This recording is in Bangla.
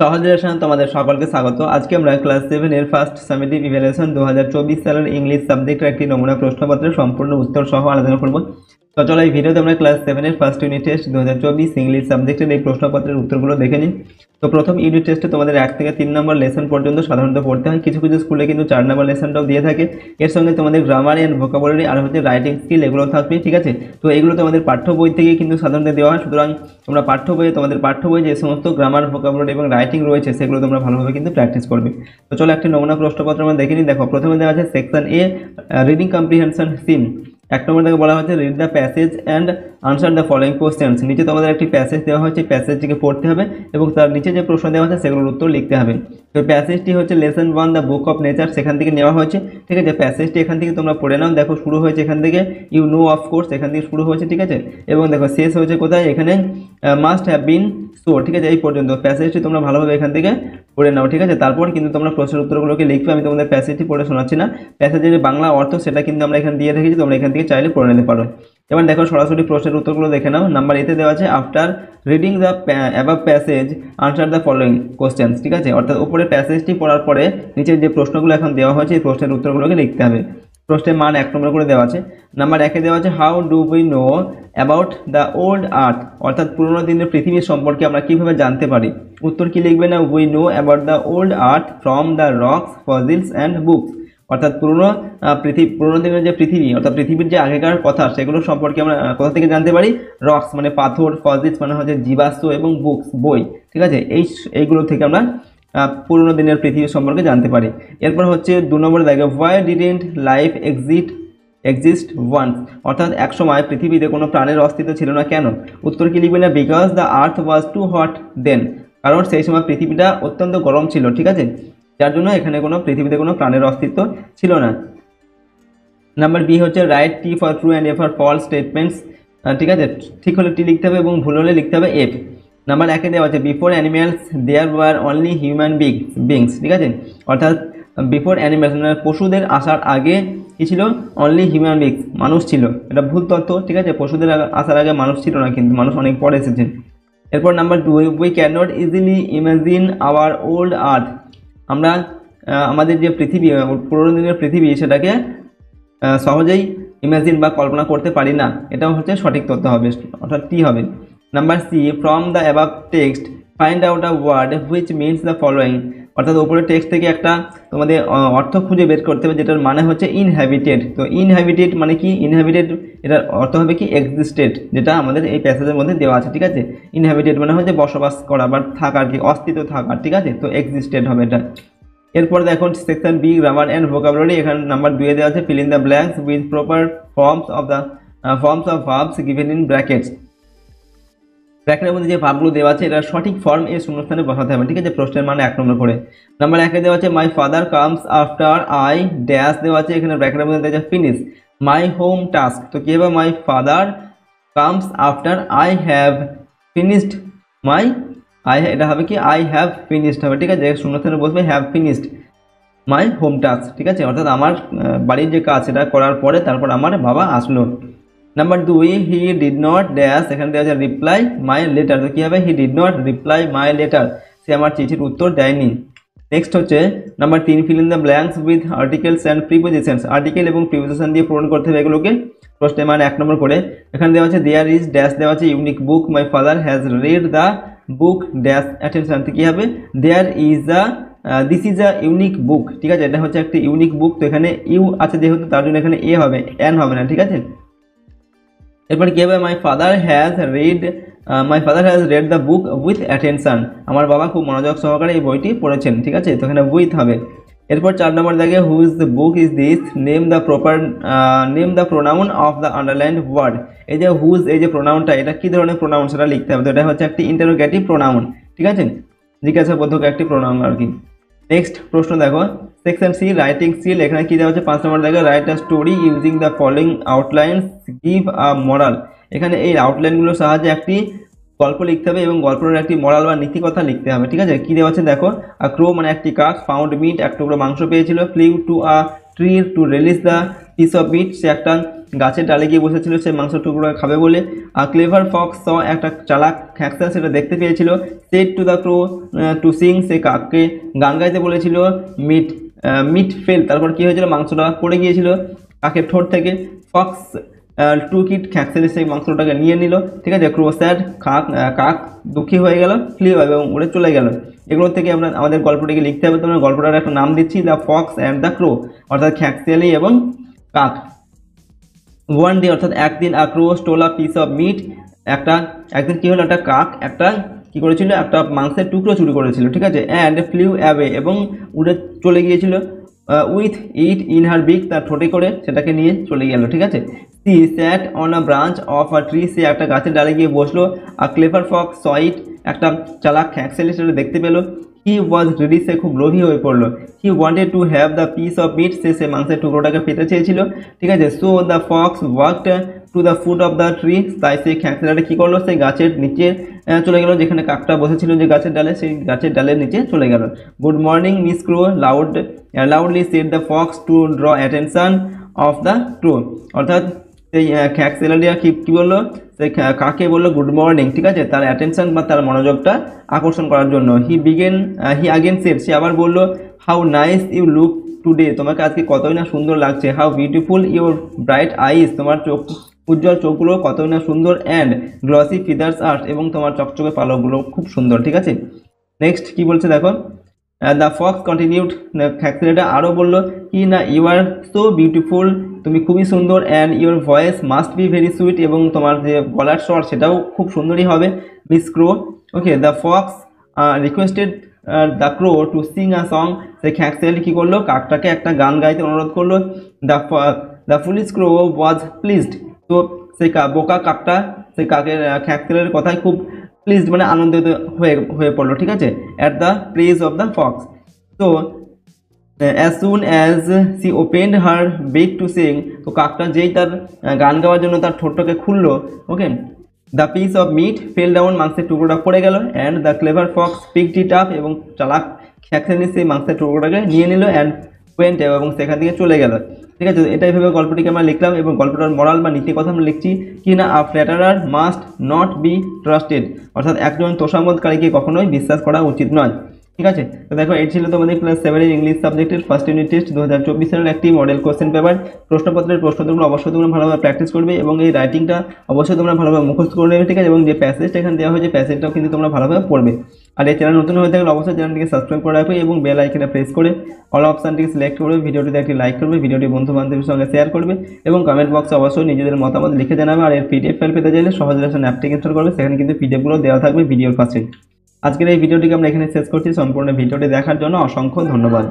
সহজ রেশন তোমাদের সকলকে স্বাগত। আজকে আমরা ক্লাস 7 এর ফার্স্ট সামেটিভ ইভ্যালুয়েশন 2024 সালের ইংলিশ সাবজেক্টের একটি নমুনা প্রশ্নপত্রের সম্পূর্ণ উত্তর সহ আলোচনা করব। তো চলো এই ভিডিওতে আমরা ক্লাস 7 এর ফার্স্ট ইউনিট টেস্ট 2024 ইংলিশ সাবজেক্টের এই প্রশ্নপত্রের উত্তরগুলো দেখে নিই। তো প্রথম ইউনিট টেস্টে তোমাদের 1 থেকে 3 নম্বর লেসন পর্যন্ত সাধারণত পড়তে হয়, কিছু কিছু স্কুলে কিন্তু 4 নম্বর লেসনটাও দিয়ে থাকে। এর সঙ্গে তোমাদের গ্রামার এন্ড ভোকাবুলারি আর হচ্ছে রাইটিং স্কিল এগুলো থাকবে, ঠিক আছে। তো এগুলো তোমাদের পাঠ্য বই থেকে কিন্তু সাধারণত দেওয়া হয়, সুতরাং তোমরা তোমাদের পাঠ্য বই যে সমস্ত গ্রামার ভোকাবুলারি এবং রাইটিং রয়েছে সেগুলো তোমরা ভালোভাবে কিন্তু প্র্যাকটিস করবে। তো চলো একটি নমুনা প্রশ্নপত্র আমরা দেখে নিই। দেখো, প্রথমে দেওয়া আছে সেকশন এ রিডিং কম্প্রিহেনশন সিন। 1 নম্বর থেকে বলা হচ্ছে read the passage and answer the following questions. নিচে তোমাদের একটি প্যাসেজ দেওয়া হয়েছে, প্যাসেজটিকে পড়তে হবে এবং তার নিচে যে প্রশ্ন দেওয়া আছে সেগুলোর উত্তর লিখতে হবে। তো প্যাসেজটি হচ্ছে lesson 1 the book of nature, সেখান থেকে নেওয়া হয়েছে, ঠিক আছে। প্যাসেজটি এখান থেকে তোমরা পড়ে নাও। দেখো শুরু হয়েছে এখান থেকে, ইউ নো অফ কোর্স, এখান থেকে শুরু হয়েছে, ঠিক আছে। এবং দেখো শেষ হয়েছে কোথায়, এখানে মাস্ট হ্যাভ বিন সো, ঠিক আছে। এই পর্যন্ত প্যাসেজটি তোমরা ভালোভাবে এখান থেকে পড়ে নাও, ঠিক আছে। তারপর কিন্তু তোমরা প্রশ্নের উত্তরগুলোকে লিখবে। আমি তোমাদের প্যাসেজটি পড়ে শোনাচ্ছি না, প্যাসেজের যে বাংলা অর্থ সেটা কিন্তু আমরা এখানে দিয়ে রেখেছি, তোমরা এখান থেকে চাইলে পড়ে নিতে পারো। এবার দেখো সরাসরি প্রশ্নের উত্তরগুলো দেখে নাও। নাম্বার এতে দেওয়া আছে after reading the above passage answer the following questions, ঠিক আছে। অর্থাৎ উপরে প্যাসেজটি পড়ার পরে নিচে যে প্রশ্নগুলো এখন দেওয়া হয়েছে এই প্রশ্নের উত্তরগুলোকে লিখতে হবে। প্রশ্নের মান 1 নম্বর করে দেওয়া আছে। নাম্বার 1-এ দেওয়া আছে how do we know about the old earth, অর্থাৎ পুরোনো দিনের পৃথিবী সম্পর্কে আমরা কীভাবে জানতে পারি। উত্তর কি লিখবে না, we know about the old earth from the rocks fossils and books. অর্থাৎ পুরোনো দিনের যে পৃথিবী, অর্থাৎ পৃথিবীর যে আগেকার কথা সেগুলো সম্পর্কে আমরা কোথা থেকে জানতে পারি। রক্স মানে পাথর, ফসিলস মানে হচ্ছে জীবাশ্ম এবং বুকস বই, ঠিক আছে। এইগুলো থেকে আমরা পুরোনো দিনের পৃথিবী সম্পর্কে জানতে পারি। এরপর হচ্ছে 2 নম্বরে দেখো why didn't life exist once, অর্থাৎ এক সময় পৃথিবীতে কোনো প্রাণের অস্তিত্ব ছিল না কেন। উত্তর কি লিখবে না, because the earth was too hot then, কারণ সেই সময় পৃথিবীটা অত্যন্ত গরম ছিল, ঠিক আছে, যার জন্য এখানে পৃথিবীতে কোনো প্রাণের অস্তিত্ব ছিল না। নাম্বার বি হচ্ছে write T for true and A for false statements, ঠিক আছে। ঠিক হলে টি লিখতে হবে এবং ভুল হলে লিখতে হবে এফ। নাম্বার 1-এ দেওয়া আছে before animals there were only human beings, ঠিক আছে। অর্থাৎ বিফোর অ্যানিম্যালস মানে পশুদের আসার আগে কী ছিল, অনলি হিউম্যান বিংস, মানুষ ছিল। এটা ভুল তথ্য, ঠিক আছে। পশুদের আসার আগে মানুষ ছিল না, কিন্তু মানুষ অনেক পরে এসেছে। এরপর number 2, we can not easily imagine our old earth, আমরা আমাদের যে পৃথিবী, পুরোনো দিনের পৃথিবী, সেটাকে সহজেই ইমাজিন বা কল্পনা করতে পারি না। এটাও হচ্ছে সঠিক তথ্য হবে, অর্থাৎ টি হবে। Number C, from the above text find out a word which means the following, অর্থাৎ উপরের টেক্সট থেকে একটা তোমাদের অর্থ খুঁজে বের করতে হবে, যেটার মানে হচ্ছে ইনহ্যাবিটেড। তো ইনহ্যাবিটেড মানে কি, ইনহ্যাবিটেড এটার অর্থ হবে কি এক্সিস্টেড, যেটা আমাদের এই প্যাসেজের মধ্যে দেওয়া আছে, ঠিক আছে। ইনহ্যাবিটেড মানে হচ্ছে বসবাস করা বা থাকার, কি অস্তিত্ব থাকার, ঠিক আছে। তো এক্সিস্টেড হবে এটা। এরপর দেখো section B grammar and vocabulary, এখানে নাম্বার 2-এ দেওয়া আছে fill in the blanks with proper forms of verbs given in brackets. ব্র্যাকেটের মধ্যে যে ভাবগুলো দেওয়া আছে এটা সঠিক ফর্ম এর শূন্যস্থানে বসাতে হবে, ঠিক আছে। প্রশ্নের মানে 1 নম্বর করে। নাম্বার 1-এ দেওয়া আছে my father comes after I dash দেওয়া আছে, এখানে ব্র্যাকেটের মধ্যে দেওয়া আছে ফিনিশ মাই হোম টাস্ক। তো কি হবে, my father comes after I have finished এটা হবে কি আই হ্যাভ ফিনিশড হবে, ঠিক আছে। শূন্যস্থানে বসবে have finished my home task, ঠিক আছে। অর্থাৎ আমার বাড়ির যে কাজ সেটা করার পরে তারপর আমার বাবা আসলো। Number 2, he did not dash, এখানে দেওয়া আছে রিপ্লাই মাই লেটার। তো কী হবে, he did not reply my letter, সে আমার চিঠির উত্তর দেয়নি। নেক্সট হচ্ছে number 3, fill in the blanks with articles and prepositions, article এবং প্রিপোজিশন দিয়ে পূরণ করতে হবে এগুলোকে। প্রশ্নের মানে 1 নম্বর করে। এখানে দেওয়া আছে দেয়ার ইজ ড্যাশ দেওয়া আছে unique book my father has read the book dash attention. তো কী হবে, there is this is a unique book, ঠিক আছে। এটা হচ্ছে একটি ইউনিক বুক। তো এখানে ইউ আছে যেহেতু তার জন্য এখানে এ হবে, এন হবে না, ঠিক আছে। এরপর কি হবে, মাই father has read the book with attention, আমার বাবা খুব মনোযোগ সহকারে এই বইটি পড়েছেন, ঠিক আছে। তো এখানে উইথ হবে। এরপর 4 নম্বর দেখে whose book is this, name the pronoun of the underlined word. এই যে হুজ, এই যে প্রোনাউনটা, এটা কি ধরনের প্রোনাউন সেটা লিখতে হবে। তো এটা হচ্ছে একটি ইন্টারোগেটিভ প্রোনাউন, ঠিক আছে, জিজ্ঞাসাবোধক একটি প্রোনাউন আর কি। নেক্সট প্রশ্ন দেখো সেকশন সি রাইটিং স্কিল, এখানে কি দেওয়া হচ্ছে 5 নম্বর দেখো write a story using the following outlines give a moral. এখানে এই আউটলাইনগুলোর সাহায্যে একটি গল্প লিখতে হবে এবং গল্পের একটি মোরাল বা নীতি কথা লিখতে হবে, ঠিক আছে। কি দেওয়া আছে দেখো, আ ক্রো মানে একটি কাক, ফাউন্ড মিট এক টুকরো মাংস পেয়েছিল, flew to a tree to release the piece of meat, সে একটা গাছের ডালে গিয়ে বসেছিল সে মাংস টুকরো খাবে বলে। আর ক্লেভার ফক্স স একটা চালাক খ্যাঁকসা সেটা দেখতে পেয়েছিল। Said to the crow to sing, সে কাককে গান গাইতে বলেছিল। মিট ফেল, তারপর কি হয়েছিল, মাংসটা পড়ে গিয়েছিল কাকের ঠোঁট থেকে। ফক্স টু কিট, খ্যাঁকসেলে সেই মাংসটাকে নিয়ে নিল, ঠিক আছে। ক্রো স্যাড, কাক দুঃখী হয়ে গেল, ফ্লিউ এবং উড়ে চলে গেল। এগুলো থেকে আমরা আমাদের গল্পটিকে লিখতে হবে। তোমরা গল্পটার একটা নাম দিচ্ছি, the fox and the crow, অর্থাৎ খ্যাঁকসিয়ালি এবং কাক। ওয়ান ডে, অর্থাৎ একদিন, a crow stole a piece of meat, একদিন কি হলো, একটা কাক কি করেছিল, একটা মাংসের টুকরো চুরি করেছিল, ঠিক আছে। অ্যান্ড ফ্লিউ অ্যাওয়ে, এবং উড়ে চলে গিয়েছিল। উইথ ইট ইন হার বিক, তার ঠোঁটে করে সেটাকে নিয়ে চলে গেল, ঠিক আছে। She sat on a branch of a tree, সে একটা গাছের ডালে গিয়ে বসলো। আর ক্লেভার ফক্স স ইট, একটা চালাক খ্যাঁকসেলে সেটা দেখতে পেলো। হি ওয়াজ রেডি, সে খুব লোভী হয়ে পড়লো। He wanted to have the piece of meat, সে মাংসের টুকরোটাকে পেতে চেয়েছিল, ঠিক আছে। So the fox walked to the foot of the tree, তাই সেই খ্যাঁকসেলাটা কী করলো, সেই গাছের নিচে চলে গেল, যেখানে কাকটা বসেছিল যে গাছের ডালে, সেই গাছের ডালের নিচে চলে গেল। Good morning Miss Crow, loudly said the fox to draw attention of the crow, অর্থাৎ সেই খ্যাঁকসেলাটা কি বললো, সেই কাকে বললো গুড মর্নিং, ঠিক আছে, তার অ্যাটেনশন বা তার মনোযোগটা আকর্ষণ করার জন্য। হি আগেন সেড, সে আবার বললো, how nice you look today, তোমাকে আজকে কতই না সুন্দর লাগছে। How beautiful your bright eyes, তোমার উজ্জ্বল চোখগুলো কতই না সুন্দর। অ্যান্ড গ্লসি ফিদার্স আর, এবং তোমার চকচকে পালকগুলো খুব সুন্দর, ঠিক আছে। নেক্সট কি বলছে দেখো, দ্য ফক্স কন্টিনিউড, খ্যাঁকসেলাটা আরও বললো কি না, ইউ আর সো বিউটিফুল, তুমি খুবই সুন্দর। And your voice must be very sweet, এবং তোমার যে গলার স্বর সেটাও খুব সুন্দরই হবে Miss Crow. Okay, the fox requested the crow to sing a song, সেই খ্যাঁকসেলাটি কী করলো, কাকটাকে একটা গান গাইতে অনুরোধ করলো। The foolish crow was pleased, তো সেই বোকা কাকটা সেই খ্যাঁকসেলের কথায় খুব প্লিজড মানে আনন্দিত হয়ে পড়লো, ঠিক আছে। At the praise of the fox, তো as soon as she opened her beak to sing, তো কাকটা যেই তার গান গাওয়ার জন্য তার ঠোঁটটাকে খুললো, okay, the piece of meat fell down, মাংসের টুকরোটা পড়ে গেল। And the clever fox picked it up, এবং চালাক খ্যাঁকসেলি সেই মাংসের টুকরোটাকে নিয়ে নিল। অ্যান্ড ওয়েন্ট, এবং সেখান থেকে চলে গেল, ঠিক আছে। এটাই ভেবে গল্পটিকে আমরা লিখলাম, এবং গল্পটার মরাল বা নীতি কথা আমরা লিখছি কি না, আ ফ্ল্যাটারার মাস্ট নট বি ট্রাস্টেড, অর্থাৎ একজন তোষামোদকারীকে কখনোই বিশ্বাস করা উচিত নয়, ঠিক আছে। তো দেখো এই ছিল তোমাদের ক্লাস 7 ইংলিশ সাবজেক্টের ফার্স্ট ইউনিট টেস্ট 2024 সালের একটি মডেল কোশ্চেন পেপার। প্রশ্নপত্রের প্রশ্নগুলো অবশ্যই তোমরা ভালোভাবে প্র্যাকটিস করবে, এবং এই রাইটিংটা অবশ্যই তোমরা ভালোভাবে মুখস্থ করে নেবে, ঠিক আছে। এবং যে প্যাসেজটা এখানে দেওয়া হয়েছে প্যাসেজটাও কিন্তু তোমরা ভালোভাবে পড়বে। আর এই চ্যানেল নতুন হয়ে থাকলে অবশ্যই চ্যানেলটিকে সাবস্ক্রাইব করে রাখবে, এবং বেল আইকনে প্রেস করে অল অপশানটিকে সিলেক্ট করবে। ভিডিওটিতে একটি লাইক করবে, ভিডিওটি বন্ধু বান্ধবের সঙ্গে শেয়ার করবে, এবং কমেন্ট বক্সে অবশ্যই নিজেদের মতামত লিখে জানাবে। আর এর পিডিএফ ফাইল পেতে চাইলে সহজ লেসন অ্যাপটি ইনস্টল করবে, সেখানে কিন্তু পিডিএফগুলো দেওয়া থাকবে ভিডিওর পাশে। আজকের এই ভিডিওটিকে আমরা এখানে শেষ করছি। সম্পূর্ণ ভিডিওটি দেখার জন্য অসংখ্য ধন্যবাদ।